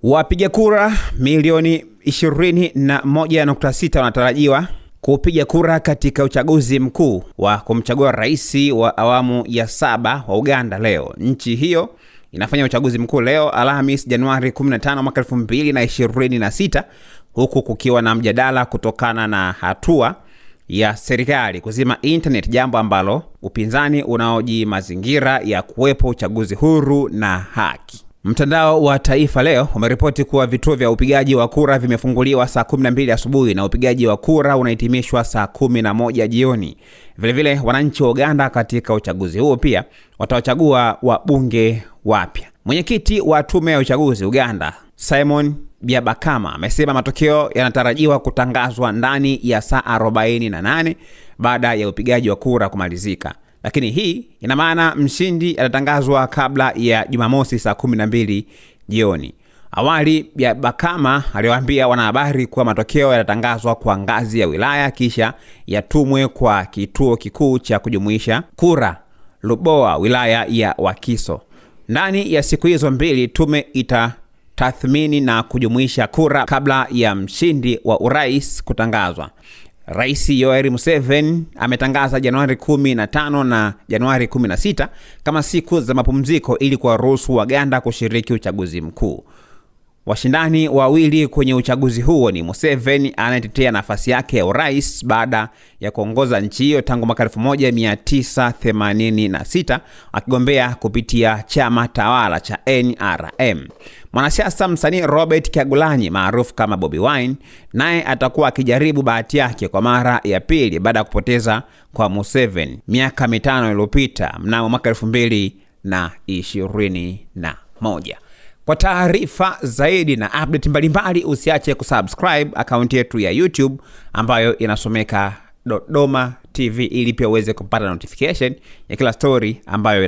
Wapiga kura milioni 21.6 wanatarajiwa kupiga kura katika uchaguzi mkuu wa kumchagua rais wa awamu ya 7 wa Uganda leo. Nchi hiyo inafanya uchaguzi mkuu leo Alhamisi Januari 15 mwaka 2026, huku kukiwa na mjadala kutokana na hatua ya serikali kuzima internet, jambo ambalo upinzani unaoji mazingira ya kuwepo uchaguzi huru na haki. Mtandao wa Taifa Leo umeripoti kuwa vituo vya upigaji wa kura vimefunguliwa saa 12 asubuhi na upigaji wa kura unahitimishwa saa 11 jioni. Vilevile wananchi wa Uganda katika uchaguzi huo pia watawachagua wabunge wapya. Mwenyekiti wa tume ya uchaguzi Uganda, Simon Byabakama, amesema matokeo yanatarajiwa kutangazwa ndani ya saa 48 baada ya upigaji wa kura kumalizika. Lakini hii ina maana mshindi atatangazwa kabla ya Jumamosi saa 12 jioni. Awali Byabakama aliwaambia wanahabari kuwa matokeo yatatangazwa kwa ngazi ya wilaya kisha yatumwe kwa kituo kikuu cha kujumuisha kura Lubowa, wilaya ya Wakiso. Ndani ya siku hizo mbili tume itatathmini na kujumuisha kura kabla ya mshindi wa urais kutangazwa. Rais Yoweri Museveni ametangaza Januari 15 na Januari 16 kama siku za mapumziko ili kuwaruhusu Waganda kushiriki uchaguzi mkuu. Washindani wawili kwenye uchaguzi huo ni Museveni anayetetea nafasi yake ya urais baada ya kuongoza nchi hiyo tangu mwaka 1986 akigombea kupitia chama tawala cha NRM. Mwanasiasa msanii Robert Kyagulanyi maarufu kama Bobi Wine naye atakuwa akijaribu bahati yake kwa mara ya pili baada ya kupoteza kwa Museveni miaka 5 iliyopita mnamo mwaka 2021. Kwa taarifa zaidi na update mbalimbali usiache kusubscribe akaunti yetu ya YouTube ambayo inasomeka Dodoma TV ili pia uweze kupata notification ya kila story ambayo